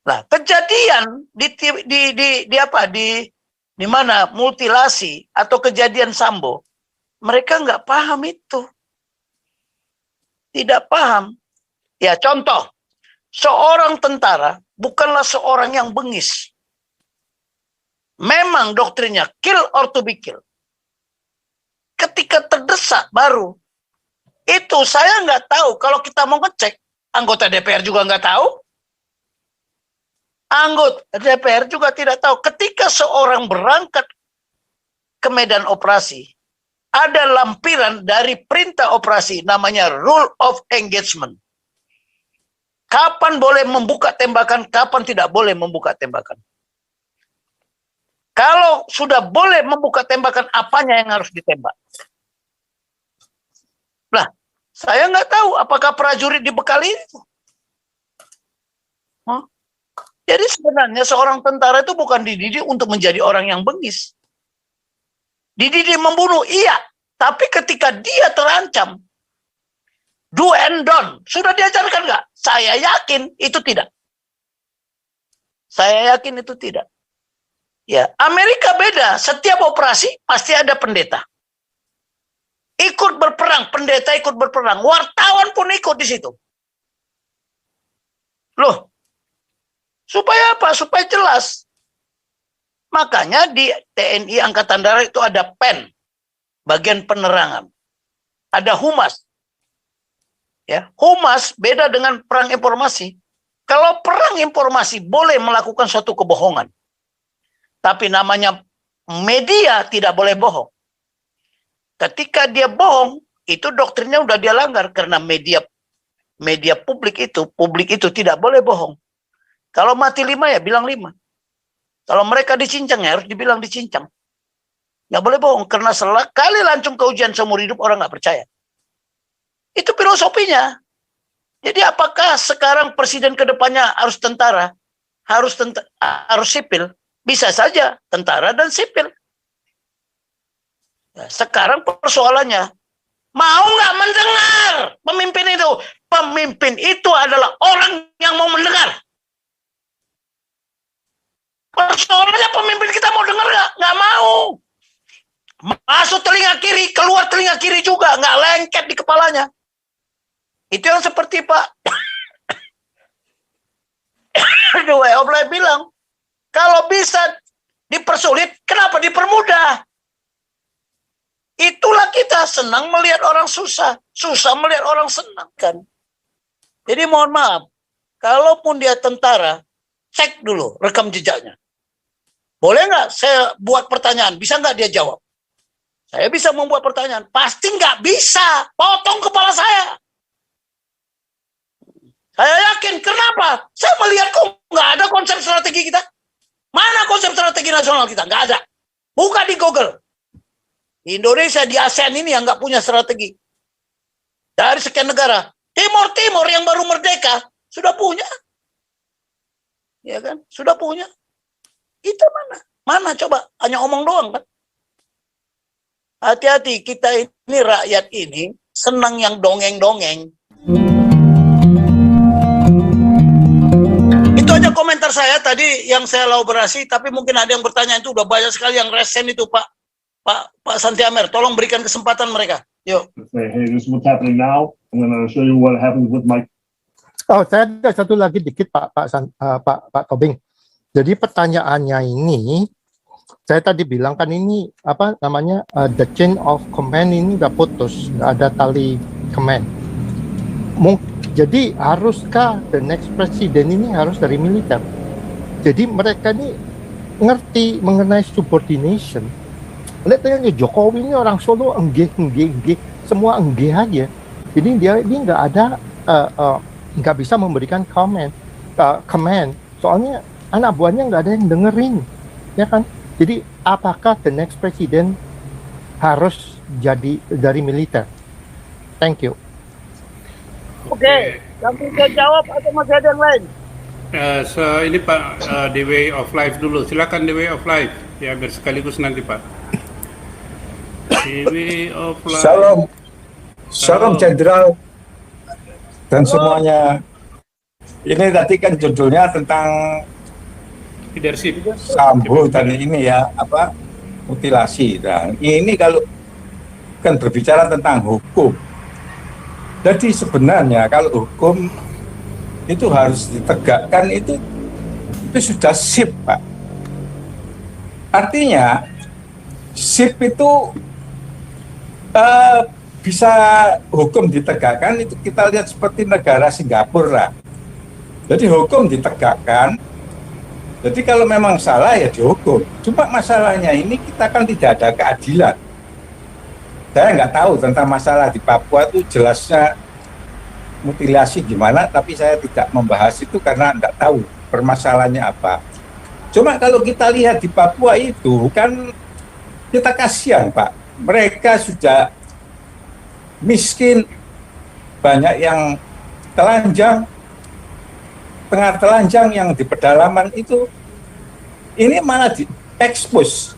Nah, kejadian di mana mutilasi atau kejadian Sambo, mereka nggak paham itu. Tidak paham. Ya, contoh, seorang tentara bukanlah seorang yang bengis. Memang doktrinnya kill or to be killed. Ketika terdesak baru. Itu saya nggak tahu. Kalau kita mau ngecek, anggota DPR juga nggak tahu. Anggota DPR juga tidak tahu. Ketika seorang berangkat ke medan operasi, ada lampiran dari perintah operasi namanya rule of engagement. Kapan boleh membuka tembakan, kapan tidak boleh membuka tembakan. Kalau sudah boleh membuka tembakan, apanya yang harus ditembak? Nah, saya nggak tahu apakah prajurit dibekali itu. Jadi sebenarnya seorang tentara itu bukan dididik untuk menjadi orang yang bengis. Dididik membunuh, iya. Tapi ketika dia terancam, do and don't, sudah diajarkan nggak? Saya yakin itu tidak. Saya yakin itu tidak. Ya, Amerika beda. Setiap operasi pasti ada pendeta. Ikut berperang, pendeta ikut berperang. Wartawan pun ikut di situ. Loh, supaya apa? Supaya jelas. Makanya di TNI Angkatan Darat itu ada PEN, bagian penerangan. Ada humas. Ya, humas beda dengan perang informasi. Kalau perang informasi boleh melakukan suatu kebohongan. Tapi namanya media tidak boleh bohong. Ketika dia bohong, itu doktrinnya udah dia langgar karena media publik itu tidak boleh bohong. Kalau mati 5 ya bilang 5. Kalau mereka dicincang ya harus dibilang dicincang. Nggak boleh bohong karena sekali lancung ke ujian seumur hidup orang nggak percaya. Itu filosofinya. Jadi apakah sekarang presiden kedepannya harus tentara, harus sipil? Bisa saja tentara dan sipil. Nah, sekarang persoalannya mau nggak mendengar pemimpin itu? Pemimpin itu adalah orang yang mau mendengar. Persoalannya pemimpin kita mau dengar nggak? Nggak mau. Masuk telinga kiri, keluar telinga kiri juga, nggak lengket di kepalanya. Itu yang seperti Pak The Way of Life bilang, kalau bisa dipersulit, kenapa dipermudah? Itulah kita senang melihat orang susah, susah melihat orang senang kan. Jadi mohon maaf, kalaupun dia tentara, cek dulu rekam jejaknya. Boleh nggak saya buat pertanyaan? Bisa nggak dia jawab? Saya bisa membuat pertanyaan. Pasti nggak bisa. Potong kepala saya. Saya yakin. Kenapa? Saya melihat kok nggak ada konsep strategi kita. Mana konsep strategi nasional kita? Nggak ada. Buka di Google. Di Indonesia, di ASEAN ini yang nggak punya strategi. Dari sekian negara. Timur yang baru merdeka. Sudah punya. Ya kan? Sudah punya. Kita mana? Mana coba? Hanya omong doang kan? Hati-hati, kita ini rakyat ini senang yang dongeng-dongeng. Itu aja komentar saya tadi yang saya elaborasi, tapi mungkin ada yang bertanya itu udah banyak sekali yang resen itu Pak Santi Amer. Tolong berikan kesempatan mereka. Yuk. Hey, this is what's happening now. I'm going to show you what happens with my. Oh, saya ada satu lagi dikit Pak Tobing. Jadi pertanyaannya ini, saya tadi bilang kan ini apa namanya the chain of command ini udah putus, nggak ada tali command. Jadi haruskah the next presiden ini harus dari militer? Jadi mereka ini ngerti mengenai subordination. Lihat aja Jokowi ini orang Solo enggih, semua enggih aja. Jadi dia ini nggak ada nggak bisa memberikan command. Soalnya anak buahnya nggak ada yang dengerin, ya kan? Jadi apakah the next president harus jadi dari militer? Thank you. Oke, yang bisa jawab atau masih ada yang lain? So ini Pak The Way of Life dulu. Silakan The Way of Life. Ya biar sekaligus nanti Pak. The Way of Life. Shalom Jenderal dan semuanya. Ini tadi kan judulnya tentang Leadership. Sambo dan ini ya apa mutilasi. Nah, ini kalau kan berbicara tentang hukum. Jadi sebenarnya kalau hukum itu harus ditegakkan itu sudah sip, Pak. Artinya sip itu bisa hukum ditegakkan itu kita lihat seperti negara Singapura. Jadi hukum ditegakkan. Jadi kalau memang salah ya dihukum. Cuma masalahnya ini kita kan tidak ada keadilan. Saya nggak tahu tentang masalah di Papua itu jelasnya mutilasi gimana, tapi saya tidak membahas itu karena nggak tahu permasalahannya apa. Cuma kalau kita lihat di Papua itu kan kita kasihan, Pak. Mereka sudah miskin, banyak yang telanjang, tengah telanjang yang di pedalaman itu, ini malah diekspos.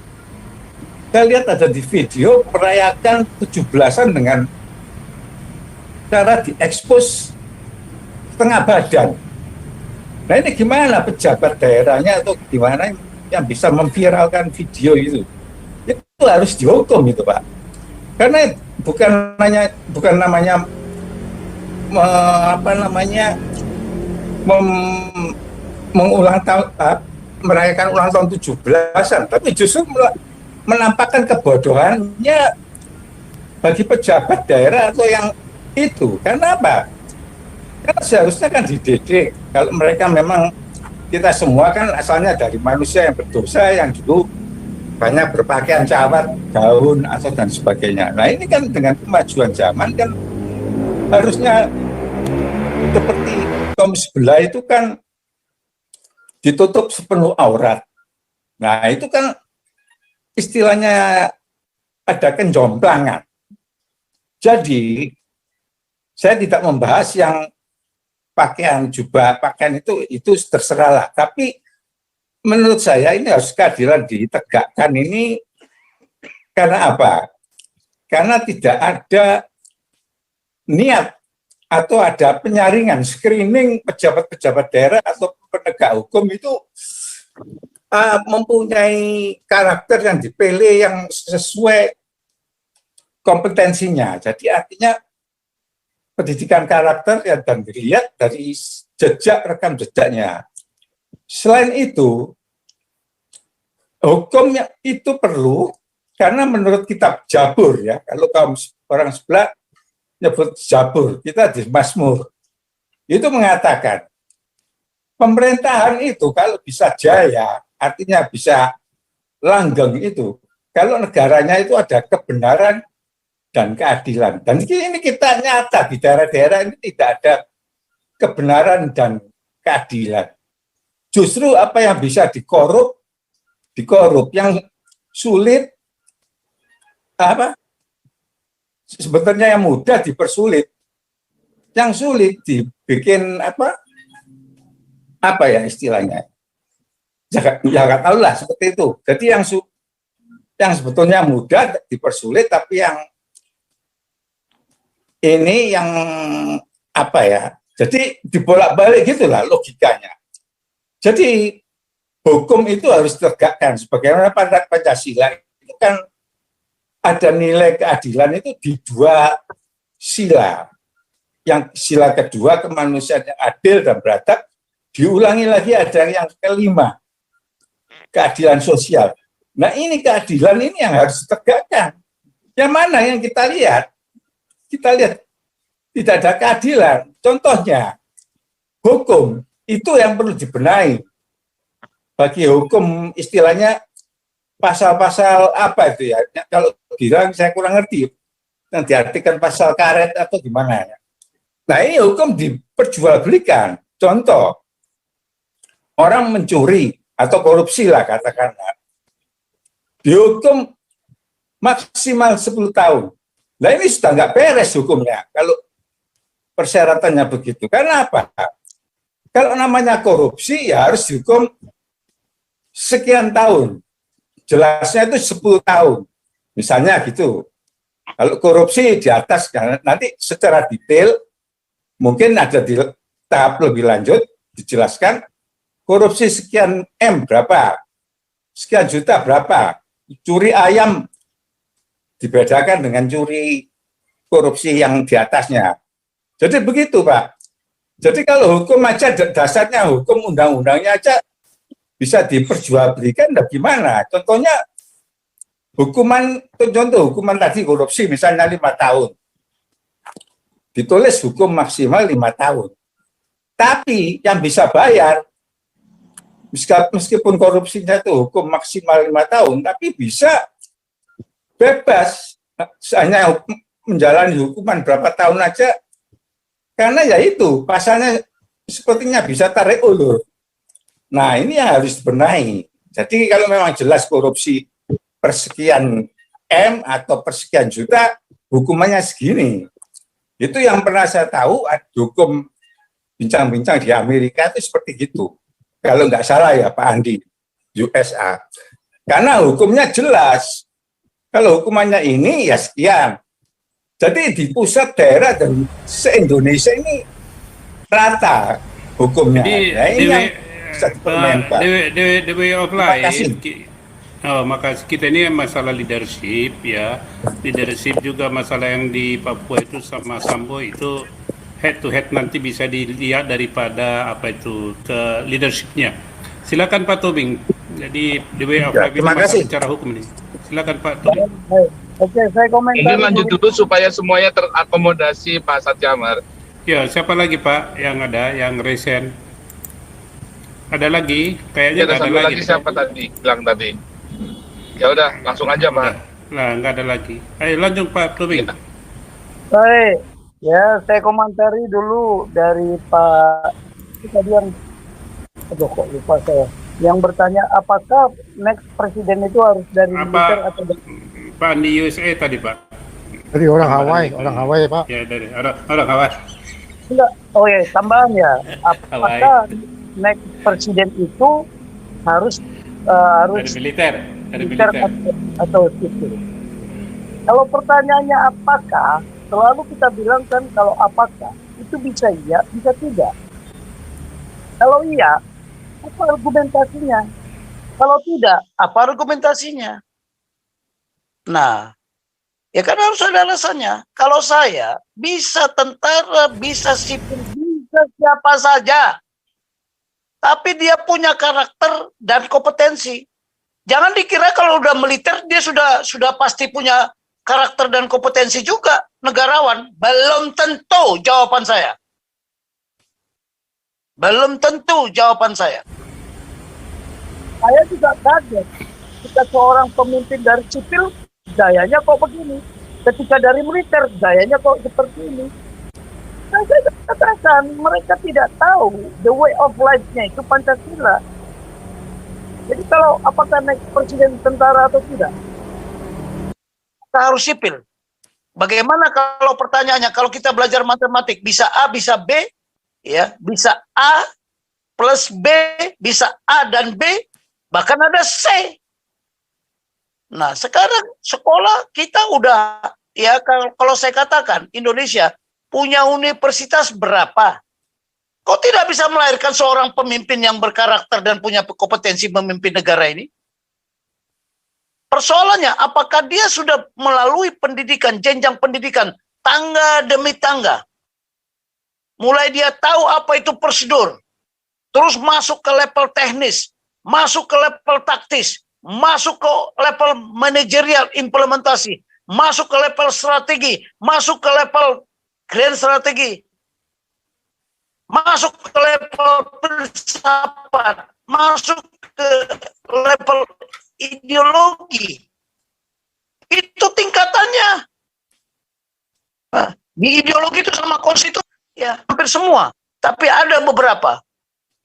Saya lihat ada di video merayakan 17-an dengan cara diekspos setengah badan. Nah ini gimana pejabat daerahnya atau gimana yang bisa memviralkan video itu? Itu harus dihukum itu, Pak. Karena bukan namanya mengulang tahun, merayakan ulang tahun 17-an, tapi justru menampakkan kebodohannya bagi pejabat daerah atau yang itu. Karena apa? Karena seharusnya kan dididik. Kalau mereka memang, kita semua kan asalnya dari manusia yang berdosa, yang dulu banyak berpakaian cawat, gaun, atau dan sebagainya. Nah ini kan dengan kemajuan zaman kan harusnya seperti kaum sebelah itu kan ditutup sepenuh aurat. Nah itu kan istilahnya ada kenjomplangan. Jadi saya tidak membahas yang pakaian jubah, pakaian itu terserahlah. Tapi menurut saya ini harus keadilan ditegakkan ini karena apa? Karena tidak ada niat atau ada penyaringan, screening pejabat-pejabat daerah atau penegak hukum itu mempunyai karakter yang dipilih yang sesuai kompetensinya. Jadi artinya pendidikan karakter ya, dan dilihat dari jejak rekam jejaknya. Selain itu, hukumnya itu perlu karena menurut kitab Jabur ya, kalau kaum orang sebelah nyebut Jabur, kita di Mazmur, itu mengatakan pemerintahan itu kalau bisa jaya, artinya bisa langgeng itu, kalau negaranya itu ada kebenaran dan keadilan. Dan ini kita nyata di daerah-daerah ini tidak ada kebenaran dan keadilan. Justru apa yang bisa dikorup, yang sulit, sebetulnya yang mudah dipersulit, yang sulit dibikin apa ya istilahnya, ya nggak tahu lah seperti itu. Jadi yang sebetulnya mudah dipersulit, tapi yang ini yang apa ya, jadi dibolak-balik gitulah logikanya. Jadi hukum itu harus ditegakkan sebagaimana pada Pancasila itu kan ada nilai keadilan itu di dua sila. Yang sila kedua kemanusiaan yang adil dan beradab, diulangi lagi ada yang kelima, keadilan sosial. Nah ini keadilan ini yang harus ditegakkan. Yang mana yang kita lihat? Kita lihat tidak ada keadilan. Contohnya hukum itu yang perlu dibenahi. Bagi hukum istilahnya pasal-pasal apa itu ya? Kalau bilang saya kurang ngerti. Yang diartikan pasal karet atau gimana ya? Nah ini hukum diperjualbelikan. Contoh, orang mencuri atau korupsi lah katakanlah, dihukum maksimal 10 tahun. Nah ini sudah nggak beres hukumnya kalau persyaratannya begitu. Karena apa? Kalau namanya korupsi ya harus dihukum sekian tahun. Jelasnya itu 10 tahun. Misalnya gitu. Kalau korupsi di atas, nanti secara detail, mungkin ada di tahap lebih lanjut, dijelaskan korupsi sekian M berapa, sekian juta berapa, curi ayam dibedakan dengan curi korupsi yang di atasnya. Jadi begitu, Pak. Jadi kalau hukum aja dasarnya hukum undang-undangnya aja bisa diperjualbelikan, gimana? Contohnya hukuman tadi korupsi misalnya 5 tahun. Ditulis hukum maksimal 5 tahun. Tapi yang bisa bayar, meskipun korupsinya itu hukum maksimal 5 tahun, tapi bisa bebas, hanya menjalani hukuman berapa tahun aja, karena ya itu, pasalnya sepertinya bisa tarik ulur. Nah, ini yang harus dibenahi. Jadi kalau memang jelas korupsi persekian M atau persekian juta, hukumannya segini. Itu yang pernah saya tahu, hukum bincang-bincang di Amerika itu seperti itu. Kalau nggak salah ya Pak Andi, USA. Karena hukumnya jelas. Kalau hukumannya ini ya sekian. Jadi di pusat, daerah, dan se-Indonesia ini rata hukumnya. Jadi Nah, ini yang bisa dipermainkan. the way of Terima life. kasih. Maka kita ini masalah leadership ya, leadership juga masalah yang di Papua itu sama Sambo itu head to head nanti bisa dilihat daripada apa itu ke leadershipnya. Silakan Pak Tobing. Jadi the way of Ya, life ini terima masalah kasih. secara hukum ini. Silakan Pak Tobing. Oke, saya komentar. Mungkin lanjut dulu supaya semuanya terakomodasi Pak Satyamar. Ya, siapa lagi Pak yang ada yang recent? Ada lagi? Kayaknya Ya, ada nggak ada satu lagi. lagi siapa tadi bilang tadi. Ya udah, langsung aja Pak. Nah, nggak ada lagi. Ayo lanjut Pak Tobing. Ya. Baik, ya saya komentari dulu dari Pak itu tadi yang, aduh kok lupa saya, yang bertanya apakah next presiden itu harus dari militer atau dari Pak di USA tadi Pak. Dari orang Hawaii, Pak. Ya dari orang Hawaii. enggak? Oh ya, tambahan ya. Apakah next presiden itu harus Dari militer. Dari militer militer. atau sipil? Kalau pertanyaannya apakah, selalu kita bilang kan kalau apakah itu bisa iya, bisa tidak. Kalau iya, apa argumentasinya? Kalau tidak, apa argumentasinya? Nah, ya kan harus ada alasannya. Kalau saya bisa tentara, bisa sipil, bisa siapa saja. Tapi dia punya karakter dan kompetensi. Jangan dikira kalau udah militer dia sudah pasti punya karakter dan kompetensi juga negarawan. Belum tentu jawaban saya. Belum tentu jawaban saya. Saya juga kaget ketika seorang pemimpin dari sipil gayanya kok begini, ketika dari militer gayanya kok seperti ini. Nah, saya katakan mereka tidak tahu the way of life-nya itu Pancasila. Jadi kalau apakah next presiden tentara atau tidak? Kita harus sipil. Bagaimana kalau pertanyaannya, kalau kita belajar matematik bisa A bisa B, ya bisa A plus B, bisa A dan B, bahkan ada C. Nah, sekarang sekolah kita udah, ya kalau saya katakan Indonesia punya universitas berapa? Kok tidak bisa melahirkan seorang pemimpin yang berkarakter dan punya kompetensi memimpin negara ini? Persoalannya, apakah dia sudah melalui pendidikan, jenjang pendidikan, tangga demi tangga? Mulai dia tahu apa itu prosedur, terus masuk ke level teknis, masuk ke level taktis, masuk ke level manajerial implementasi, masuk ke level strategi, masuk ke level grand strategi, masuk ke level filsafat, masuk ke level ideologi. Itu tingkatannya. Nah, di ideologi itu sama konstitusi ya hampir semua, tapi ada beberapa.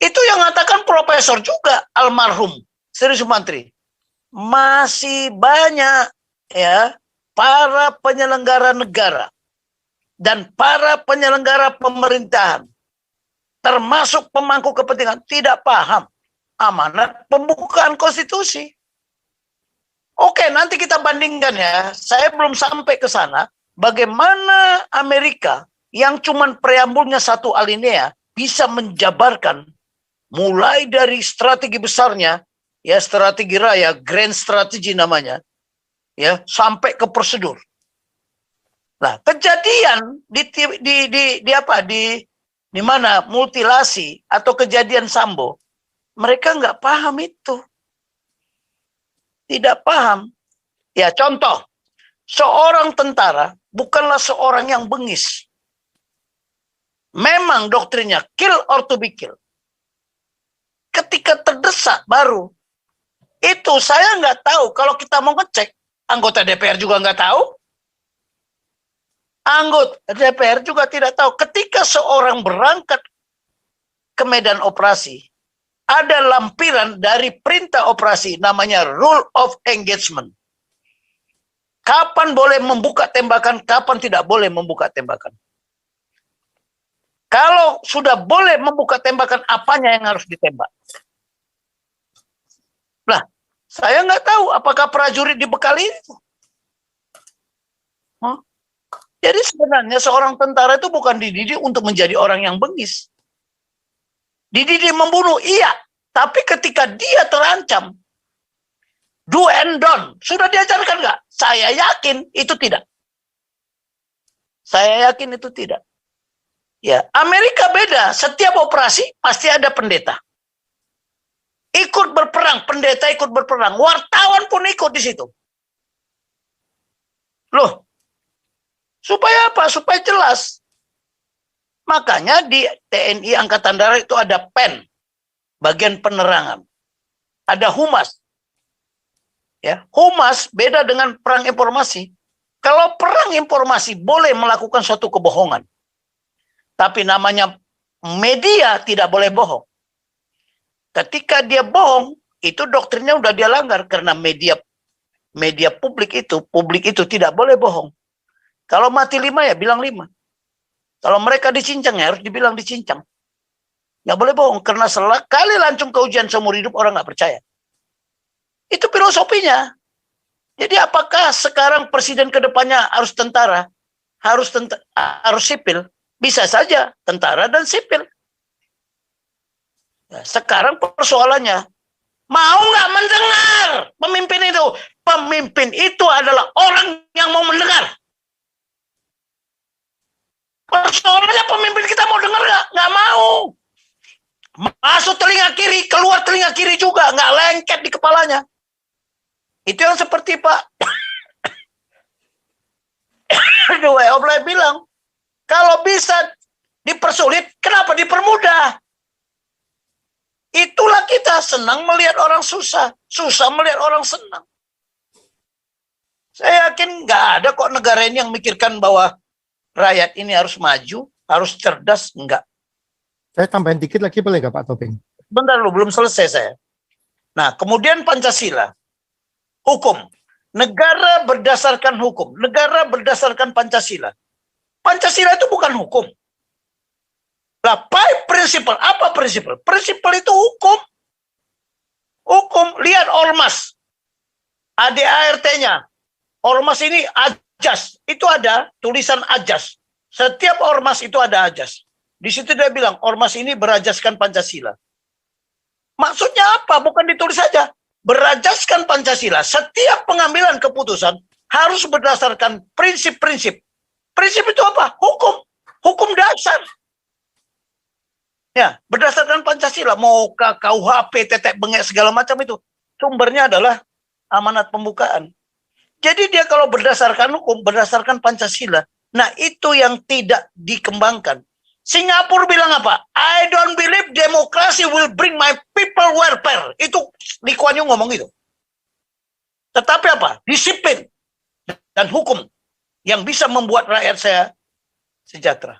Itu yang mengatakan profesor juga almarhum Sri Sumantri. Masih banyak ya para penyelenggara negara dan para penyelenggara pemerintahan termasuk pemangku kepentingan tidak paham amanat pembukaan konstitusi. Oke, nanti kita bandingkan ya. Saya belum sampai ke sana. Bagaimana Amerika yang cuman preambulnya satu alinea bisa menjabarkan mulai dari strategi besarnya, ya strategi raya, grand strategy namanya, ya sampai ke prosedur. Nah, kejadian di mana mutilasi atau kejadian Sambo, mereka nggak paham itu, tidak paham. Ya contoh, seorang tentara bukanlah seorang yang bengis. Memang doktrinnya kill or to be killed. Ketika terdesak baru. Itu saya nggak tahu. Kalau kita mau ngecek, anggota DPR juga nggak tahu. Anggota DPR juga tidak tahu. Ketika seorang berangkat ke medan operasi, ada lampiran dari perintah operasi namanya rule of engagement. Kapan boleh membuka tembakan, kapan tidak boleh membuka tembakan. Kalau sudah boleh membuka tembakan, apanya yang harus ditembak? Nah, saya nggak tahu apakah prajurit dibekali itu. Jadi sebenarnya seorang tentara itu bukan dididik untuk menjadi orang yang bengis. Dididik membunuh, iya. Tapi ketika dia terancam, do and don't, sudah diajarkan nggak? Saya yakin itu tidak. Saya yakin itu tidak. Ya, Amerika beda. Setiap operasi pasti ada pendeta. Ikut berperang, pendeta ikut berperang. Wartawan pun ikut di situ. Loh, supaya apa? Supaya jelas. Makanya di TNI Angkatan Darat itu ada PEN, bagian penerangan. Ada humas. Ya, humas beda dengan perang informasi. Kalau perang informasi boleh melakukan suatu kebohongan. Tapi namanya media tidak boleh bohong. Ketika dia bohong, itu doktrinnya udah dia langgar. Karena media publik itu tidak boleh bohong. Kalau mati 5 ya bilang 5. Kalau mereka dicincang ya harus dibilang dicincang. Nggak boleh bohong. Karena sekali lancung ke ujian seumur hidup orang nggak percaya. Itu filosofinya. Jadi apakah sekarang presiden kedepannya harus tentara? Harus sipil? Bisa saja tentara dan sipil. Nah, sekarang persoalannya, mau nggak mendengar pemimpin itu? Pemimpin itu adalah orang yang mau mendengar. Persoalannya pemimpin kita mau dengar nggak? Nggak mau. Masuk telinga kiri, keluar telinga kiri juga, nggak lengket di kepalanya. Itu yang seperti Pak Oblay bilang. Kalau bisa dipersulit, kenapa dipermudah? Itulah kita senang melihat orang susah. Susah melihat orang senang. Saya yakin nggak ada kok negara ini yang mikirkan bahwa rakyat ini harus maju, harus cerdas. Enggak. Saya tambahin dikit lagi boleh nggak Pak Topeng? Bentar lu, belum selesai saya. Nah, kemudian Pancasila. Hukum. Negara berdasarkan hukum. Negara berdasarkan Pancasila. Pancasila itu bukan hukum. Lah, prinsipal. Apa prinsipal? Prinsipal itu hukum. Hukum. Lihat Ormas. ADART-nya. Ormas ini ajas. Itu ada tulisan ajas. Setiap ormas itu ada ajas. Di situ dia bilang, ormas ini berajaskan Pancasila. Maksudnya apa? Bukan ditulis saja. Berajaskan Pancasila. Setiap pengambilan keputusan harus berdasarkan prinsip-prinsip. Prinsip itu apa? Hukum. Hukum dasar. Ya, berdasarkan Pancasila. Mau KUHP, tetek bengek, segala macam itu. Sumbernya adalah amanat pembukaan. Jadi dia kalau berdasarkan hukum, berdasarkan Pancasila. Nah, itu yang tidak dikembangkan. Singapura bilang apa? I don't believe democracy will bring my people welfare. Itu Lee Kuan Yew ngomong itu. Tetapi apa? Disiplin dan hukum yang bisa membuat rakyat saya sejahtera.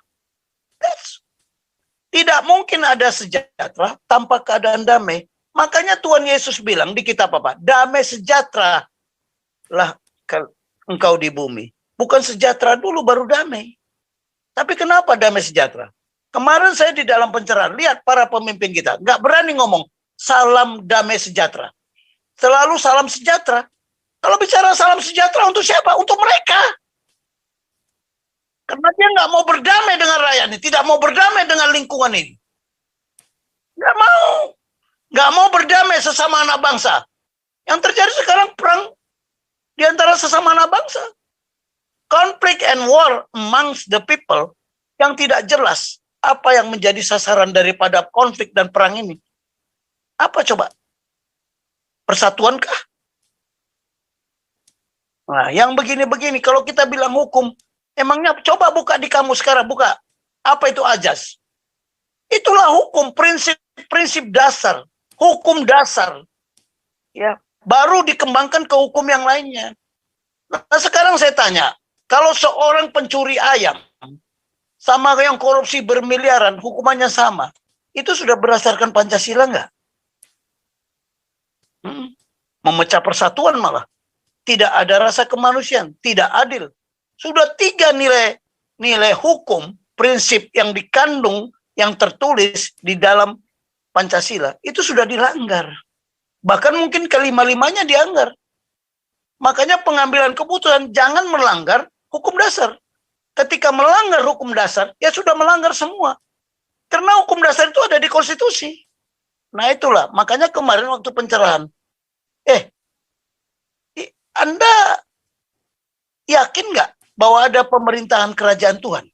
Tidak mungkin ada sejahtera tanpa keadaan damai. Makanya Tuhan Yesus bilang di kitab apa? Damai sejahtera lah engkau di bumi. Bukan sejahtera dulu baru damai. Tapi kenapa damai sejahtera? Kemarin saya di dalam pencerahan, lihat para pemimpin kita. Nggak berani ngomong salam damai sejahtera. Selalu salam sejahtera. Kalau bicara salam sejahtera untuk siapa? Untuk mereka. Karena dia nggak mau berdamai dengan rakyat ini. Tidak mau berdamai dengan lingkungan ini. Nggak mau berdamai sesama anak bangsa. Yang terjadi sekarang perang di antara sesama anak bangsa. Conflict and war amongst the people yang tidak jelas apa yang menjadi sasaran daripada konflik dan perang ini. Apa coba? Persatuankah? Nah, yang begini-begini, kalau kita bilang hukum, emangnya coba buka di kamus sekarang, buka. Apa itu ajas? Itulah hukum, prinsip dasar, hukum dasar. Ya, baru dikembangkan ke hukum yang lainnya. Nah, sekarang saya tanya, kalau seorang pencuri ayam sama yang korupsi bermiliaran, hukumannya sama. Itu sudah berdasarkan Pancasila nggak? Memecah persatuan malah. Tidak ada rasa kemanusiaan, tidak adil. Sudah 3 nilai hukum, prinsip yang dikandung, yang tertulis di dalam Pancasila, itu sudah dilanggar. Bahkan mungkin kelima-limanya dianggar. Makanya pengambilan keputusan jangan melanggar hukum dasar. Ketika melanggar hukum dasar, ya sudah melanggar semua. Karena hukum dasar itu ada di konstitusi. Nah itulah, makanya kemarin waktu pencerahan, Anda yakin nggak bahwa ada pemerintahan kerajaan Tuhan?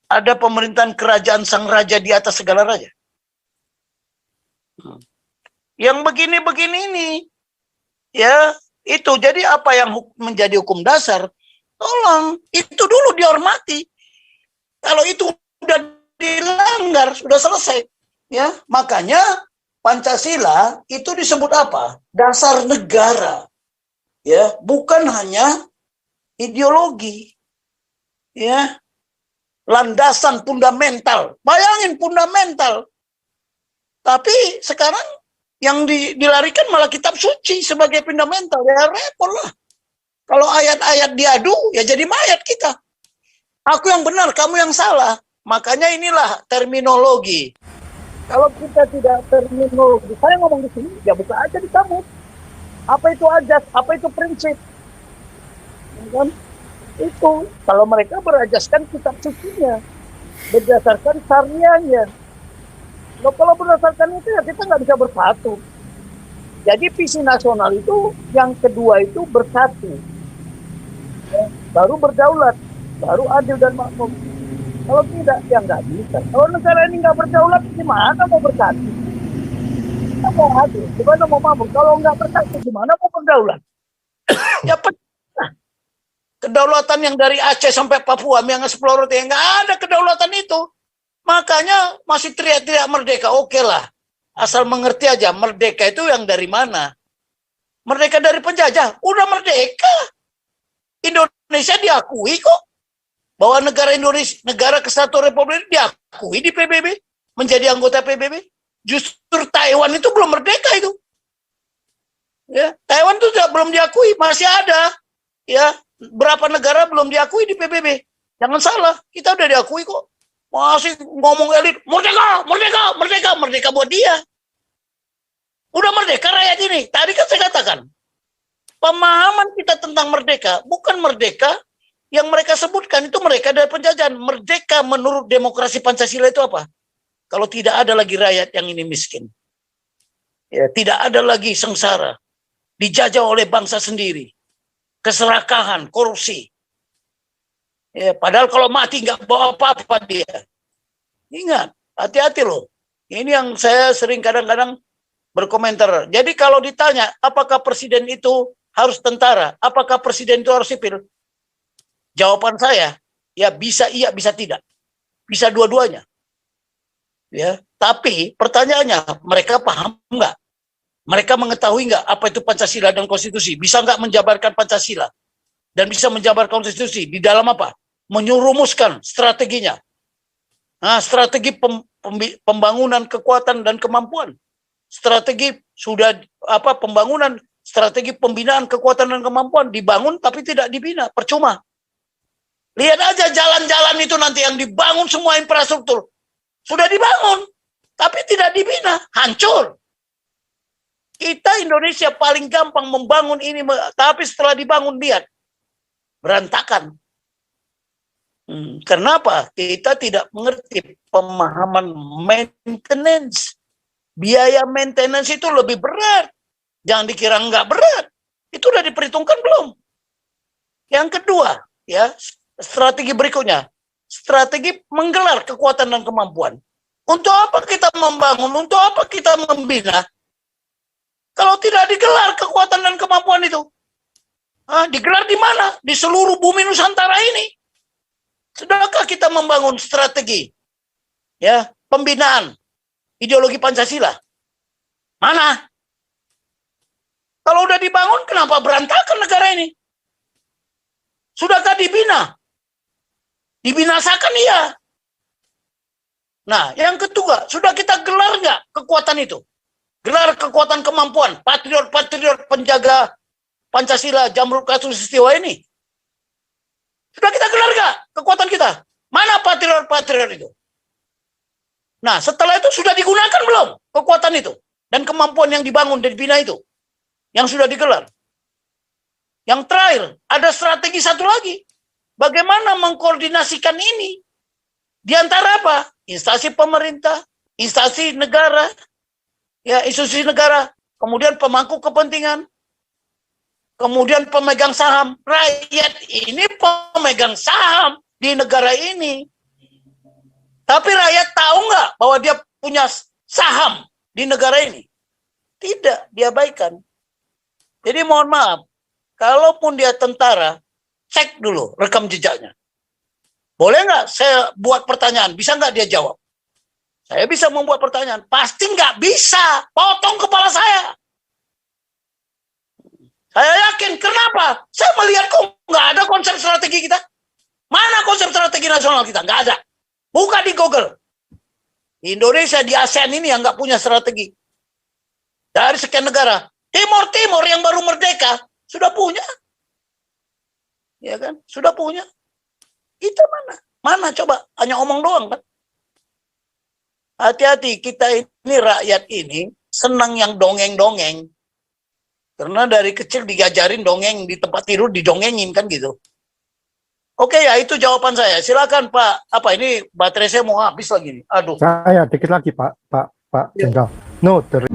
Ada pemerintahan kerajaan sang raja di atas segala raja? Yang begini-begini ini, ya itu. Jadi apa yang menjadi hukum dasar, tolong itu dulu dihormati. Kalau itu sudah dilanggar, sudah selesai. Ya, makanya Pancasila itu disebut apa? Dasar negara. Ya, bukan hanya ideologi. Ya. Landasan fundamental. Bayangin fundamental. Tapi sekarang yang dilarikan malah kitab suci sebagai fundamental. Ya repot lah. Kalau ayat-ayat diadu, ya jadi mayat kita. Aku yang benar, kamu yang salah. Makanya inilah terminologi. Kalau kita tidak terminologi, saya ngomong di sini, ya buka aja di kamu. Apa itu ajas? Apa itu prinsip? Kan? Itu. Kalau mereka berajaskan kitab sucinya, berdasarkan syariahnya. Kalau berdasarkan itu ya kita nggak bisa bersatu. Jadi visi nasional itu yang kedua itu bersatu, ya, baru berdaulat, baru adil dan makmur. Kalau tidak, ya nggak bisa. Kalau negara ini nggak berdaulat, gimana mau bersatu? Kita mau adil, gimana mau makmur? Kalau nggak bersatu, gimana mau berdaulat? Ya kedaulatan yang dari Aceh sampai Papua, yang eksplorasi, yang nggak ada kedaulatan itu. Makanya masih teriak-teriak merdeka. Oke lah, asal mengerti aja, merdeka itu yang dari mana? Merdeka dari penjajah, udah merdeka. Indonesia diakui kok. Bahwa negara Indonesia, negara kesatuan Republik diakui di PBB, menjadi anggota PBB. Justru Taiwan itu belum merdeka itu. Ya, Taiwan itu belum diakui, masih ada. Ya, berapa negara belum diakui di PBB? Jangan salah, kita udah diakui kok. Masih ngomong elit, merdeka, merdeka, merdeka, merdeka buat dia. Udah merdeka rakyat ini. Tadi kan saya katakan, pemahaman kita tentang merdeka, bukan merdeka yang mereka sebutkan, itu mereka dari penjajahan. Merdeka menurut demokrasi Pancasila itu apa? Kalau tidak ada lagi rakyat yang ini miskin. Ya, tidak ada lagi sengsara. Dijajah oleh bangsa sendiri. Keserakahan, korupsi. Ya, padahal kalau mati nggak bawa apa-apa dia. Ingat, hati-hati loh. Ini yang saya sering kadang-kadang berkomentar. Jadi kalau ditanya, apakah presiden itu harus tentara? Apakah presiden itu harus sipil? Jawaban saya, ya bisa iya, bisa tidak. Bisa dua-duanya. Ya, tapi pertanyaannya, mereka paham nggak? Mereka mengetahui nggak apa itu Pancasila dan konstitusi? Bisa nggak menjabarkan Pancasila? Dan bisa menjabarkan konstitusi di dalam apa? Menyurumuskan strateginya. Nah, strategi pembangunan kekuatan dan kemampuan. Strategi sudah apa pembangunan, strategi pembinaan kekuatan dan kemampuan dibangun tapi tidak dibina, percuma. Lihat aja jalan-jalan itu nanti yang dibangun semua infrastruktur. Sudah dibangun, tapi tidak dibina, hancur. Kita Indonesia paling gampang membangun ini, tapi setelah dibangun lihat, berantakan. Kenapa? Kita tidak mengerti pemahaman maintenance. Biaya maintenance itu lebih berat. Jangan dikira nggak berat. Itu udah diperhitungkan belum? Yang kedua, ya, strategi berikutnya. Strategi menggelar kekuatan dan kemampuan. Untuk apa kita membangun? Untuk apa kita membina? Kalau tidak digelar kekuatan dan kemampuan itu. Digelar di mana? Di seluruh bumi Nusantara ini. Sudahkah kita membangun strategi, ya, pembinaan ideologi Pancasila? Mana? Kalau udah dibangun, kenapa berantakan negara ini? Sudahkah dibina? Dibinasakan iya. Nah, yang kedua, sudah kita gelar nggak kekuatan itu? Gelar kekuatan kemampuan, patriot-patriot penjaga Pancasila, Jamrut Katulistiwa ini. Sudah kita gelar nggak kekuatan kita? Mana patriot-patriot itu? Nah, setelah itu sudah digunakan belum kekuatan itu? Dan kemampuan yang dibangun dan dibina itu? Yang sudah digelar. Yang terakhir, ada strategi satu lagi. Bagaimana mengkoordinasikan ini? Di antara apa? Instansi pemerintah, instansi negara, ya, institusi negara, kemudian pemangku kepentingan, kemudian pemegang saham. Rakyat ini pemegang saham di negara ini. Tapi rakyat tahu nggak bahwa dia punya saham di negara ini? Tidak, diabaikan. Jadi mohon maaf, kalaupun dia tentara, cek dulu rekam jejaknya. Boleh nggak saya buat pertanyaan? Bisa nggak dia jawab? Saya bisa membuat pertanyaan. Pasti nggak bisa. Potong kepala saya. Saya yakin. Kenapa? Saya melihat kok nggak ada konsep strategi kita. Mana konsep strategi nasional kita? Nggak ada. Buka di Google. Di Indonesia, di ASEAN ini yang nggak punya strategi. Dari sekian negara. Timur yang baru merdeka. Sudah punya. Ya kan? Sudah punya. Kita mana? Mana coba? Hanya omong doang kan? Hati-hati, kita ini rakyat ini senang yang dongeng-dongeng. Karena dari kecil diajarin dongeng, di tempat tidur didongengin kan gitu. Oke ya, itu jawaban saya. Silakan Pak. Apa ini baterai saya mau habis lagi nih. Aduh. Saya dikit lagi Pak Jenderal. No, the